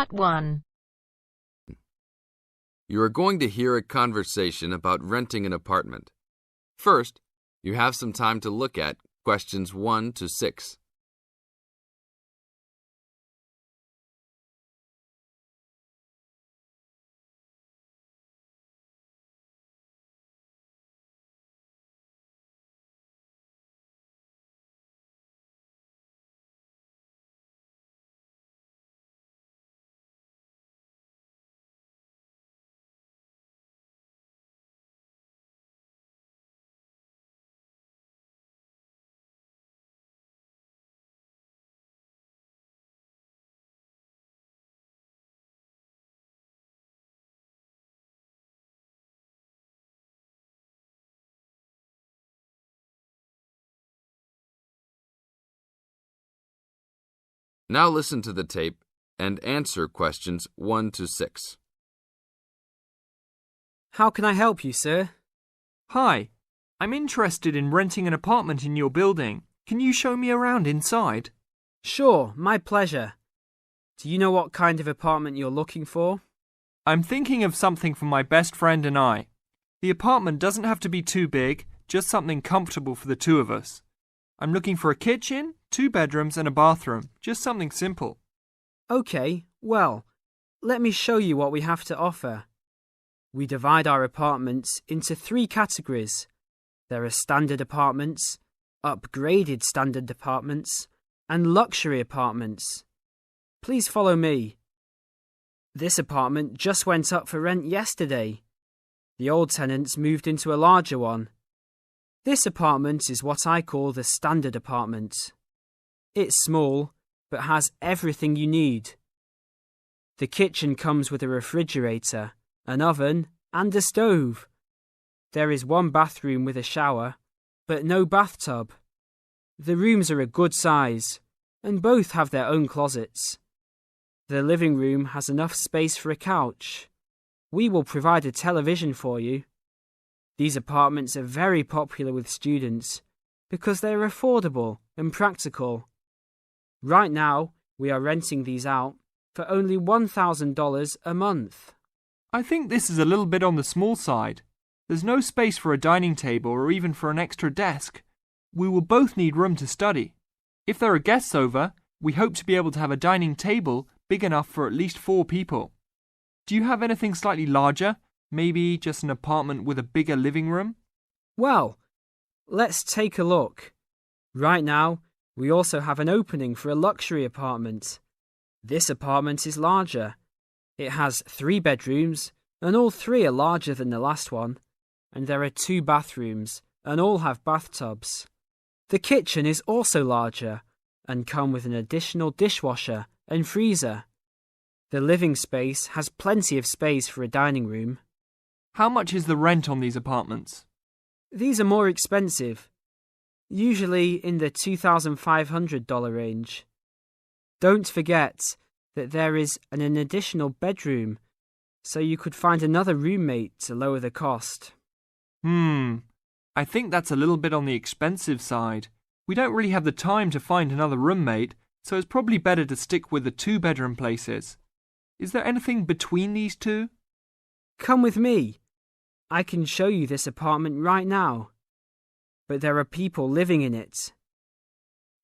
Part 1. You are going to hear a conversation about renting an apartment. First, you have some time to look at questions 1 to 6. Now listen to the tape and answer questions 1 to 6. How can I help you, sir? Hi, I'm interested in renting an apartment in your building. Can you show me around inside? Sure, my pleasure. Do you know what kind of apartment you're looking for? I'm thinking of something for my best friend and I. The apartment doesn't have to be too big, just something comfortable for the two of us. I'm looking for a kitchen, 2 bedrooms and a bathroom, just something simple. Okay, well, let me show you what we have to offer. We divide our apartments into 3 categories. There are standard apartments, upgraded standard apartments, and luxury apartments. Please follow me. This apartment just went up for rent yesterday. The old tenants moved into a larger one. This apartment is what I call the standard apartment. It's small, but has everything you need. The kitchen comes with a refrigerator, an oven, and a stove. There is 1 bathroom with a shower, but no bathtub. The rooms are a good size, and both have their own closets. The living room has enough space for a couch. We will provide a television for you. These apartments are very popular with students because they are affordable and practical. Right now, we are renting these out for only $1,000 a month. I think this is a little bit on the small side. There's no space for a dining table or even for an extra desk. We will both need room to study. If there are guests over, we hope to be able to have a dining table big enough for at least 4 people. Do you have anything slightly larger? Maybe just an apartment with a bigger living room? Well, let's take a look. Right now, we also have an opening for a luxury apartment. This apartment is larger. It has 3 bedrooms, and all 3 are larger than the last one. And there are 2 bathrooms, and all have bathtubs. The kitchen is also larger, and come with an additional dishwasher and freezer. The living space has plenty of space for a dining room. How much is the rent on these apartments? These are more expensive, usually in the $2,500 range. Don't forget that there is an additional bedroom, so you could find another roommate to lower the cost. I think that's a little bit on the expensive side. We don't really have the time to find another roommate, so it's probably better to stick with the 2-bedroom places. Is there anything between these 2? Come with me. I can show you this apartment right now. But there are people living in it.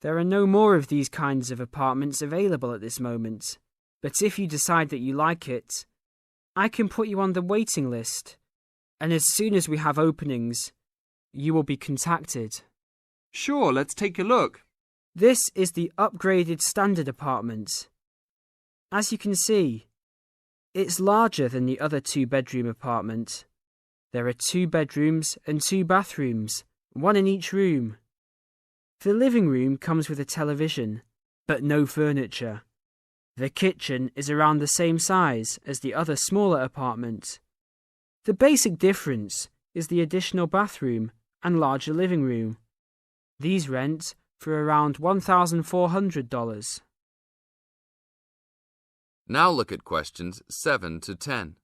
There are no more of these kinds of apartments available at this moment. But if you decide that you like it, I can put you on the waiting list. And as soon as we have openings, you will be contacted. Sure, let's take a look. This is the upgraded standard apartment. As you can see, it's larger than the other 2-bedroom apartment. There are 2 bedrooms and 2 bathrooms, 1 in each room. The living room comes with a television, but no furniture. The kitchen is around the same size as the other smaller apartment. The basic difference is the additional bathroom and larger living room. These rent for around $1,400. Now look at questions 7 to 10.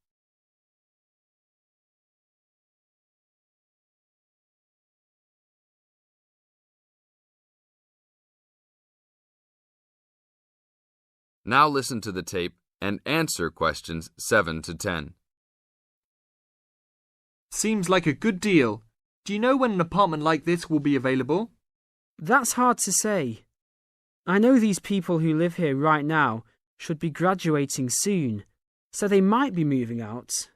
Now listen to the tape and answer questions 7 to 10. Seems like a good deal. Do you know when an apartment like this will be available? That's hard to say. I know these people who live here right now should be graduating soon, so they might be moving out.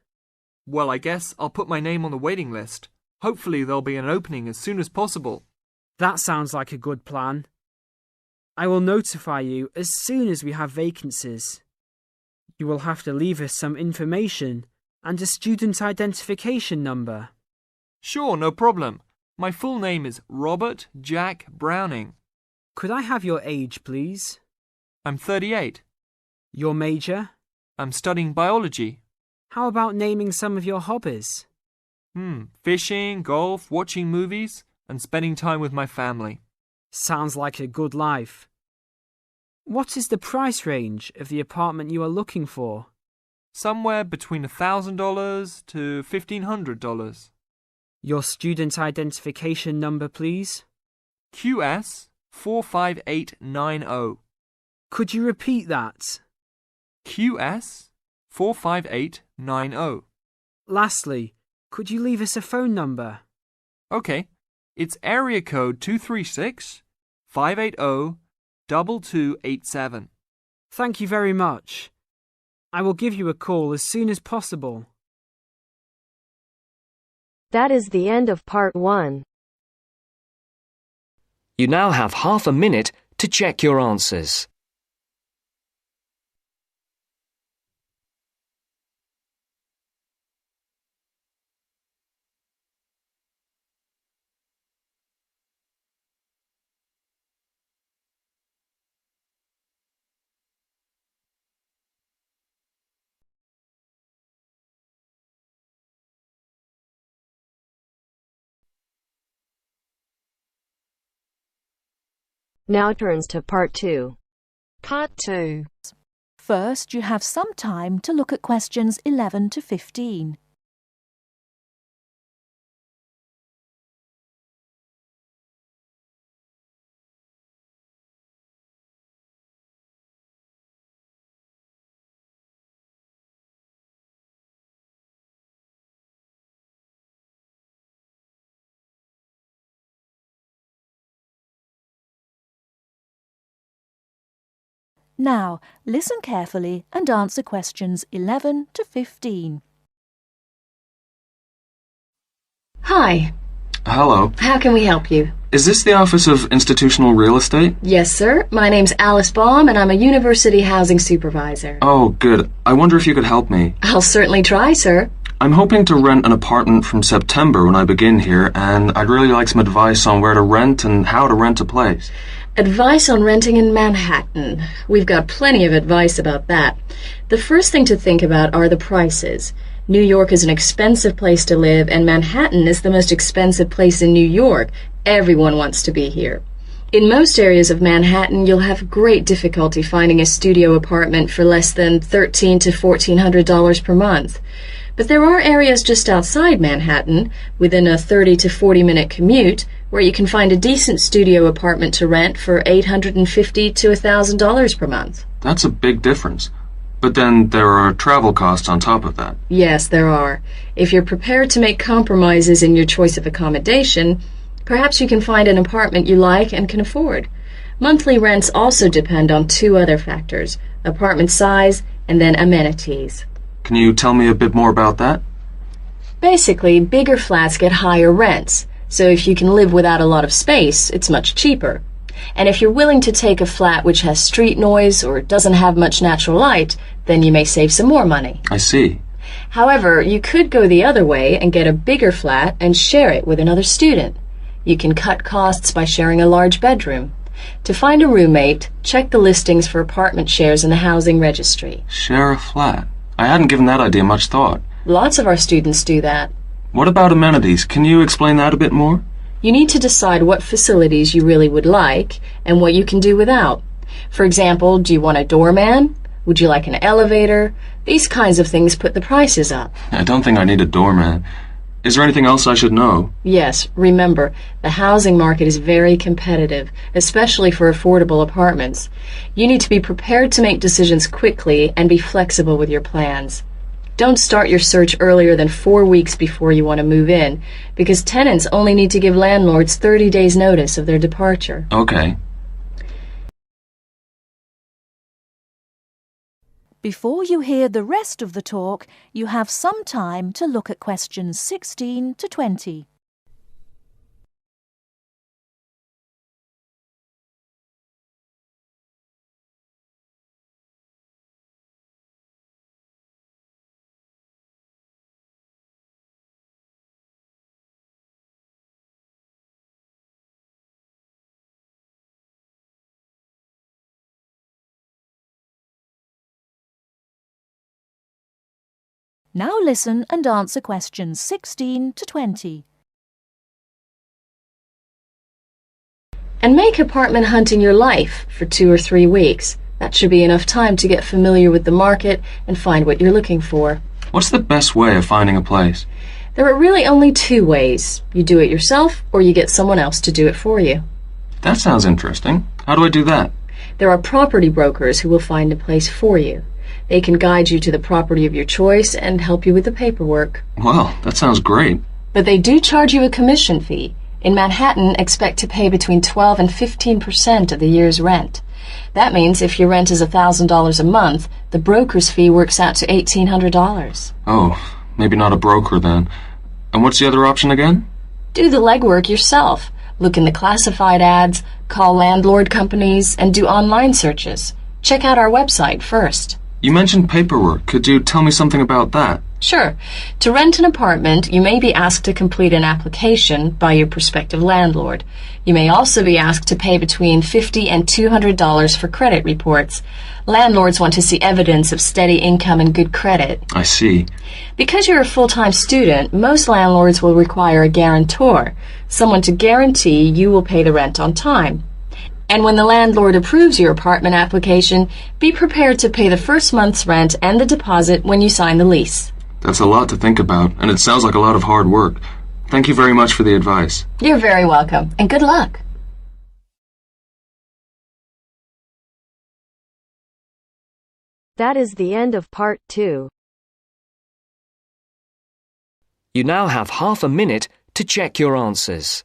Well, I guess I'll put my name on the waiting list. Hopefully there'll be an opening as soon as possible. That sounds like a good plan. I will notify you as soon as we have vacancies. You will have to leave us some information and a student identification number. Sure, no problem. My full name is Robert Jack Browning. Could I have your age, please? I'm 38. Your major? I'm studying biology. How about naming some of your hobbies? Fishing, golf, watching movies, and spending time with my family. Sounds like a good life. What is the price range of the apartment you are looking for? Somewhere between $1,000 to $1,500. Your student identification number, please? QS 45890. Could you repeat that? QS 45890. Lastly, could you leave us a phone number? Okay, it's area code 236-580-2287. Thank you very much. I will give you a call as soon as possible. That is the end of part 1. You now have half a minute to check your answers. Now turns to part 2. Part 2. First, you have some time to look at questions 11 to 15. Now, listen carefully and answer questions 11 to 15. Hi. Hello. How can we help you? Is this the Office of Institutional Real Estate? Yes, sir. My name's Alice Baum, and I'm a University Housing Supervisor. Oh, good. I wonder if you could help me. I'll certainly try, sir. I'm hoping to rent an apartment from September when I begin here, and I'd really like some advice on where to rent and how to rent a place. Advice on renting in Manhattan. We've got plenty of advice about that. The first thing to think about are the prices. New York is an expensive place to live, and Manhattan is the most expensive place in New York. Everyone wants to be here. In most areas of Manhattan, you'll have great difficulty finding a studio apartment for less than $1,300 to $1,400 per month. But there are areas just outside Manhattan, within a 30 to 40-minute commute, where you can find a decent studio apartment to rent for $850 to $1,000 per month. That's a big difference. But then there are travel costs on top of that. Yes, there are. If you're prepared to make compromises in your choice of accommodation, perhaps you can find an apartment you like and can afford. Monthly rents also depend on 2 other factors: apartment size and then amenities. Can you tell me a bit more about that? Basically, bigger flats get higher rents, so if you can live without a lot of space, it's much cheaper. And if you're willing to take a flat which has street noise or doesn't have much natural light, then you may save some more money. I see. However, you could go the other way and get a bigger flat and share it with another student. You can cut costs by sharing a large bedroom. To find a roommate, check the listings for apartment shares in the housing registry. Share a flat. I hadn't given that idea much thought. Lots of our students do that. What about amenities? Can you explain that a bit more? You need to decide what facilities you really would like and what you can do without. For example, do you want a doorman? Would you like an elevator? These kinds of things put the prices up. I don't think I need a doorman. Is there anything else I should know? Yes, remember, the housing market is very competitive, especially for affordable apartments. You need to be prepared to make decisions quickly and be flexible with your plans. Don't start your search earlier than 4 weeks before you want to move in, because tenants only need to give landlords 30 days' notice of their departure. Okay. Before you hear the rest of the talk, you have some time to look at questions 16 to 20. Now listen and answer questions 16 to 20. And make apartment hunting your life for 2 or 3 weeks. That should be enough time to get familiar with the market and find what you're looking for. What's the best way of finding a place? There are really only 2 ways. You do it yourself, or you get someone else to do it for you. That sounds interesting. How do I do that? There are property brokers who will find a place for you. They can guide you to the property of your choice and help you with the paperwork. Well, that sounds great. But they do charge you a commission fee. In Manhattan, expect to pay between 12 and 15% of the year's rent. That means if your rent is $1,000 a month, the broker's fee works out to $1,800. Oh, maybe not a broker then. And what's the other option again? Do the legwork yourself. Look in the classified ads, call landlord companies, and do online searches. Check out our website first. You mentioned paperwork. Could you tell me something about that? Sure. To rent an apartment, you may be asked to complete an application by your prospective landlord. You may also be asked to pay between $50 and $200 for credit reports. Landlords want to see evidence of steady income and good credit. I see. Because you're a full-time student, most landlords will require a guarantor, someone to guarantee you will pay the rent on time. And when the landlord approves your apartment application, be prepared to pay the first month's rent and the deposit when you sign the lease. That's a lot to think about, and it sounds like a lot of hard work. Thank you very much for the advice. You're very welcome, and good luck. That is the end of part 2. You now have half a minute to check your answers.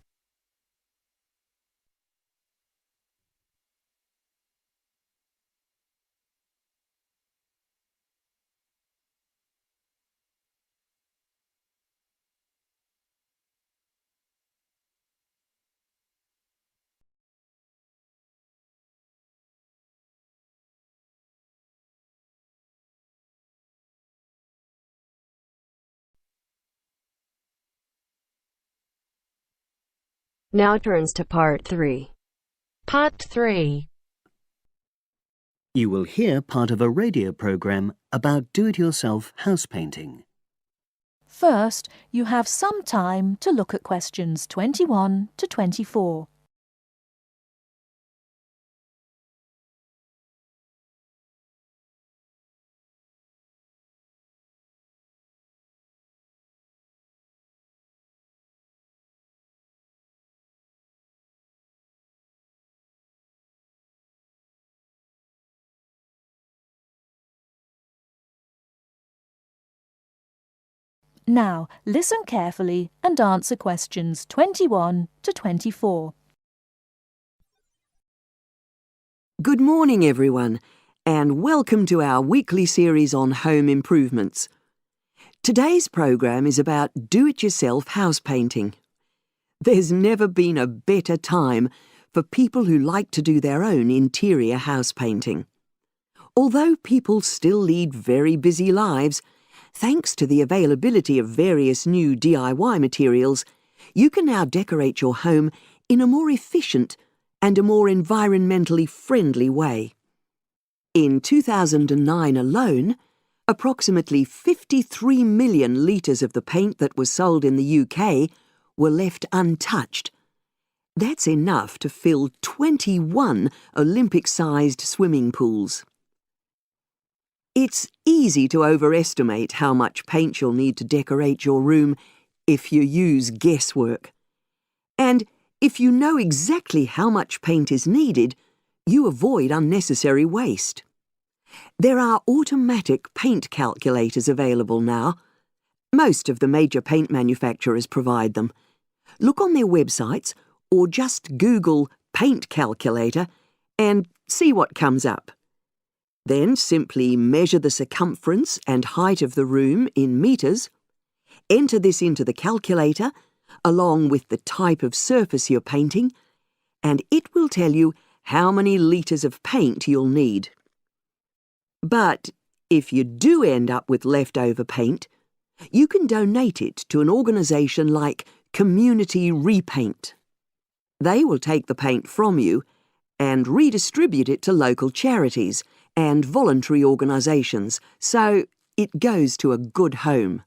Now turns to part 3. Part 3. You will hear part of a radio program about do-it-yourself house painting. First, you have some time to look at questions 21 to 24. Now, listen carefully and answer questions 21 to 24. Good morning, everyone, and welcome to our weekly series on home improvements. Today's program is about do-it-yourself house painting. There's never been a better time for people who like to do their own interior house painting. Although people still lead very busy lives, thanks to the availability of various new DIY materials, you can now decorate your home in a more efficient and a more environmentally friendly way. In 2009 alone, approximately 53 million litres of the paint that was sold in the UK were left untouched. That's enough to fill 21 Olympic-sized swimming pools. It's easy to overestimate how much paint you'll need to decorate your room if you use guesswork. And if you know exactly how much paint is needed, you avoid unnecessary waste. There are automatic paint calculators available now. Most of the major paint manufacturers provide them. Look on their websites or just Google paint calculator and see what comes up. Then simply measure the circumference and height of the room in metres, enter this into the calculator along with the type of surface you're painting, and it will tell you how many litres of paint you'll need. But if you do end up with leftover paint, you can donate it to an organisation like Community Repaint. They will take the paint from you and redistribute it to local charities and voluntary organisations, so it goes to a good home.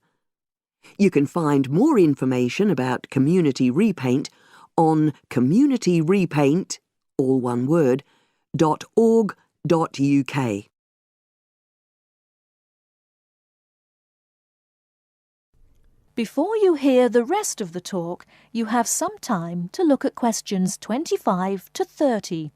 You can find more information about Community Repaint on communityrepaint, all one word, .org.uk. Before you hear the rest of the talk, you have some time to look at questions 25 to 30.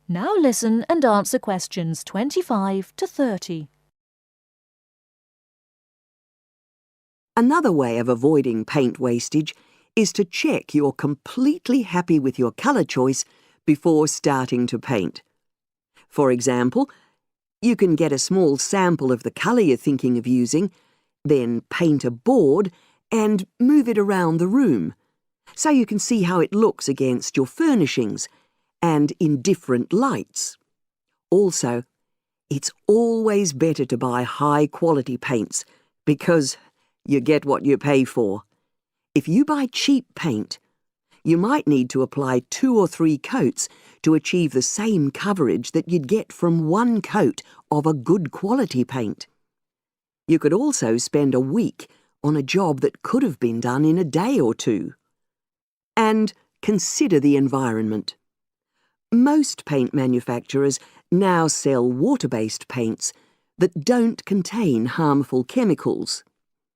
Now listen and answer questions 25 to 30. Another way of avoiding paint wastage is to check you're completely happy with your colour choice before starting to paint. For example, you can get a small sample of the colour you're thinking of using, then paint a board and move it around the room, so you can see how it looks against your furnishings and in different lights. Also, it's always better to buy high-quality paints because you get what you pay for. If you buy cheap paint, you might need to apply 2 or 3 coats to achieve the same coverage that you'd get from 1 coat of a good quality paint. You could also spend a week on a job that could have been done in a day or 2. And consider the environment. Most paint manufacturers now sell water-based paints that don't contain harmful chemicals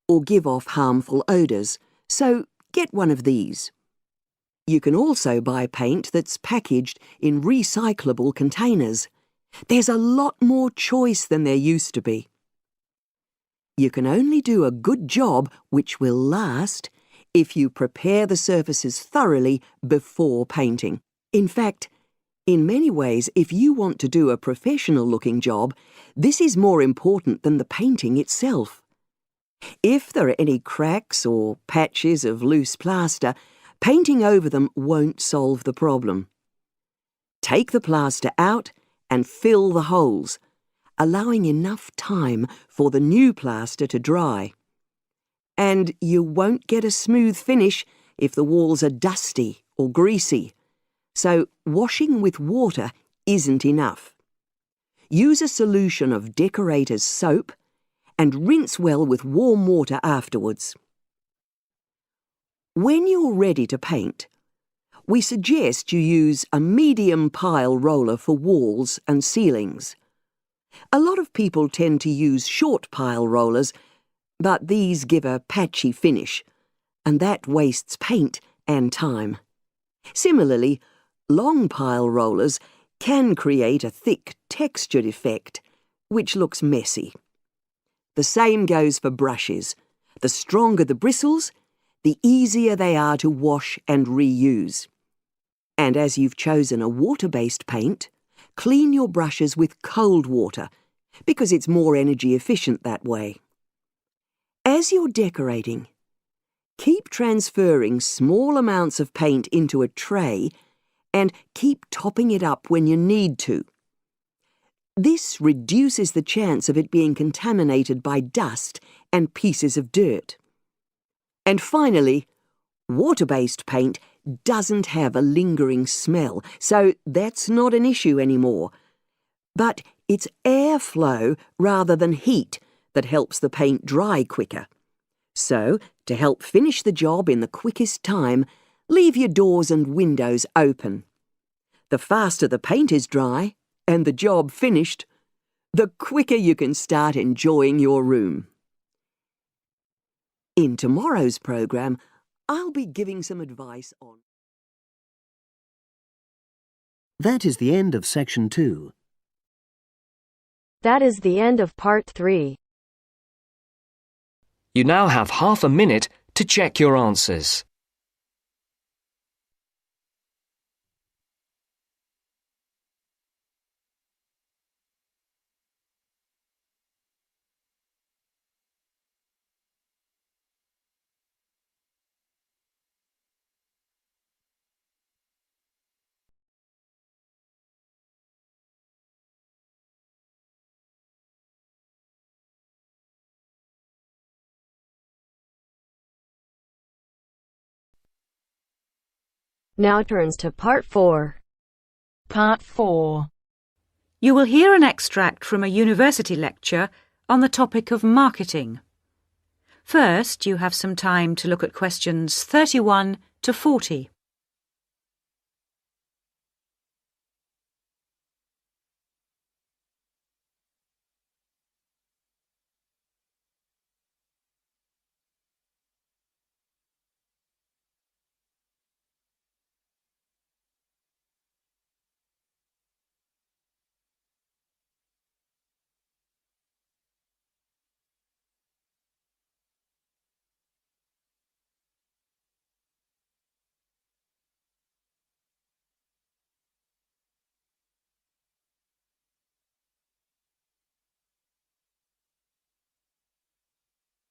or give off harmful odours, so get one of these. You can also buy paint that's packaged in recyclable containers. There's a lot more choice than there used to be. You can only do a good job which will last if you prepare the surfaces thoroughly before painting. In fact, in many ways, if you want to do a professional-looking job, this is more important than the painting itself. If there are any cracks or patches of loose plaster, painting over them won't solve the problem. Take the plaster out and fill the holes, allowing enough time for the new plaster to dry. And you won't get a smooth finish if the walls are dusty or greasy. So washing with water isn't enough. Use a solution of decorator's soap and rinse well with warm water afterwards. When you're ready to paint, we suggest you use a medium pile roller for walls and ceilings. A lot of people tend to use short pile rollers, but these give a patchy finish, and that wastes paint and time. Similarly, long pile rollers can create a thick textured effect, which looks messy. The same goes for brushes. The stronger the bristles, the easier they are to wash and reuse. And as you've chosen a water-based paint, clean your brushes with cold water, because it's more energy efficient that way. As you're decorating, keep transferring small amounts of paint into a tray and keep topping it up when you need to. This reduces the chance of it being contaminated by dust and pieces of dirt. And finally, water-based paint doesn't have a lingering smell, so that's not an issue anymore. But it's airflow rather than heat that helps the paint dry quicker. So, to help finish the job in the quickest time, leave your doors and windows open. The faster the paint is dry and the job finished, the quicker you can start enjoying your room. In tomorrow's programme, I'll be giving some advice on... That is the end of section 2. That is the end of part 3. You now have half a minute to check your answers. Now turns to part 4. Part 4. You will hear an extract from a university lecture on the topic of marketing. First, you have some time to look at questions 31 to 40.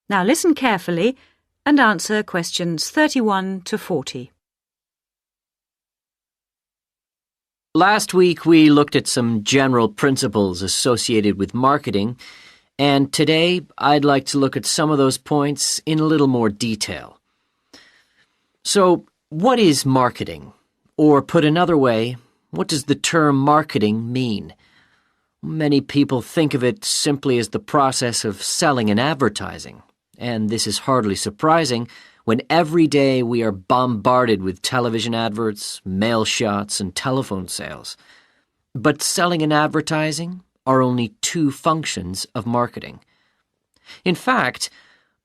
Now listen carefully and answer questions 31 to 40. Last week we looked at some general principles associated with marketing, and today I'd like to look at some of those points in a little more detail. So, what is marketing? Or put another way, what does the term marketing mean? Many people think of it simply as the process of selling and advertising. And this is hardly surprising when every day we are bombarded with television adverts, mail shots, and telephone sales. But selling and advertising are only two functions of marketing. In fact,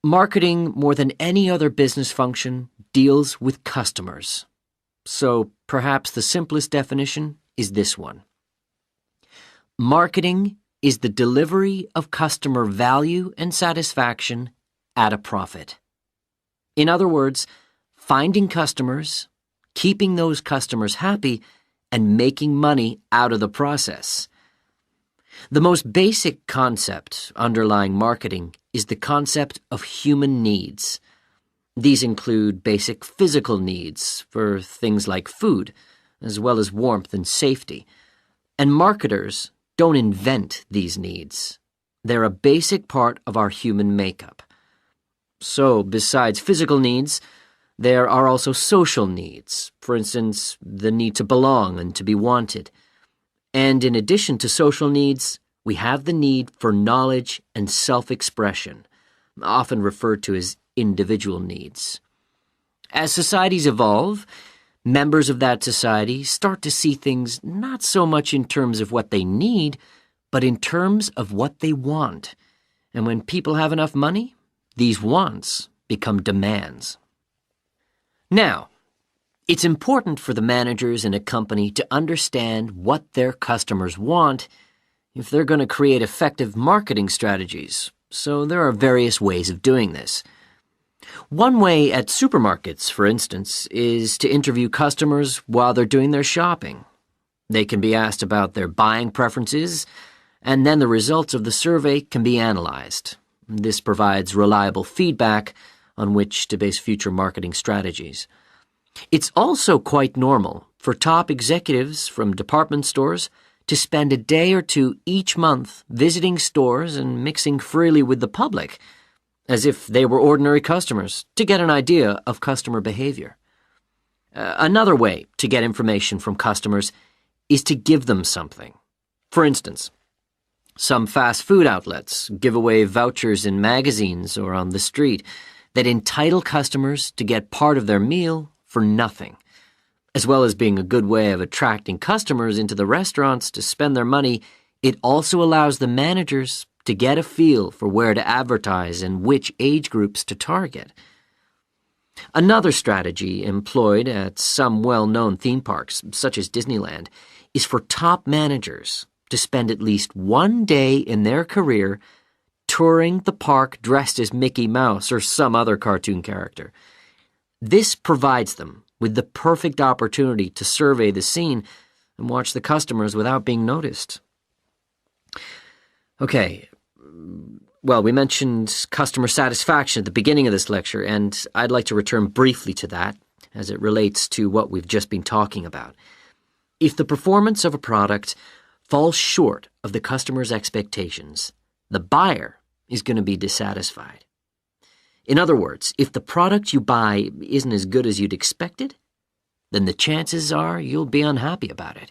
marketing, more than any other business function, deals with customers. So perhaps the simplest definition is this one. Marketing is the delivery of customer value and satisfaction at a profit. In other words, finding customers, keeping those customers happy, and making money out of the process. The most basic concept underlying marketing is the concept of human needs. These include basic physical needs for things like food, as well as warmth and safety. And marketers don't invent these needs. They're a basic part of our human makeup. So, besides physical needs, there are also social needs. For instance, the need to belong and to be wanted. And in addition to social needs, we have the need for knowledge and self-expression, often referred to as individual needs. As societies evolve, members of that society start to see things not so much in terms of what they need, but in terms of what they want. And when people have enough money, these wants become demands. Now, it's important for the managers in a company to understand what their customers want if they're going to create effective marketing strategies. So there are various ways of doing this. One way at supermarkets, for instance, is to interview customers while they're doing their shopping. They can be asked about their buying preferences, and then the results of the survey can be analyzed. This provides reliable feedback on which to base future marketing strategies. It's also quite normal for top executives from department stores to spend a day or two each month visiting stores and mixing freely with the public, as if they were ordinary customers, to get an idea of customer behavior. Another way to get information from customers is to give them something. For instance, some fast food outlets give away vouchers in magazines or on the street that entitle customers to get part of their meal for nothing. As well as being a good way of attracting customers into the restaurants to spend their money, it also allows the managers to get a feel for where to advertise and which age groups to target. Another strategy employed at some well-known theme parks, such as Disneyland, is for top managers to spend at least one day in their career touring the park dressed as Mickey Mouse or some other cartoon character. This provides them with the perfect opportunity to survey the scene and watch the customers without being noticed. Okay, well, we mentioned customer satisfaction at the beginning of this lecture, and I'd like to return briefly to that as it relates to what we've just been talking about. If the performance of a product falls short of the customer's expectations, the buyer is going to be dissatisfied. In other words, if the product you buy isn't as good as you'd expected, then the chances are you'll be unhappy about it.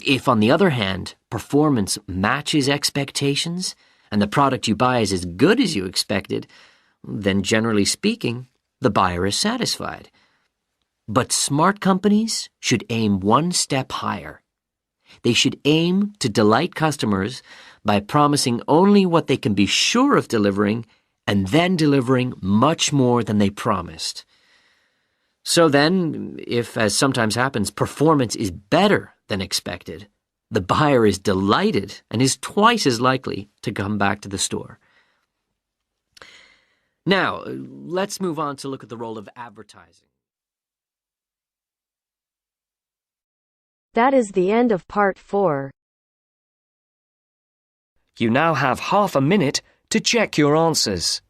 If, on the other hand, performance matches expectations and the product you buy is as good as you expected, then generally speaking, the buyer is satisfied. But smart companies should aim one step higher. They should aim to delight customers by promising only what they can be sure of delivering and then delivering much more than they promised. So then, if, as sometimes happens, performance is better than expected, the buyer is delighted and is twice as likely to come back to the store. Now, let's move on to look at the role of advertising. That is the end of part 4. You now have half a minute to check your answers.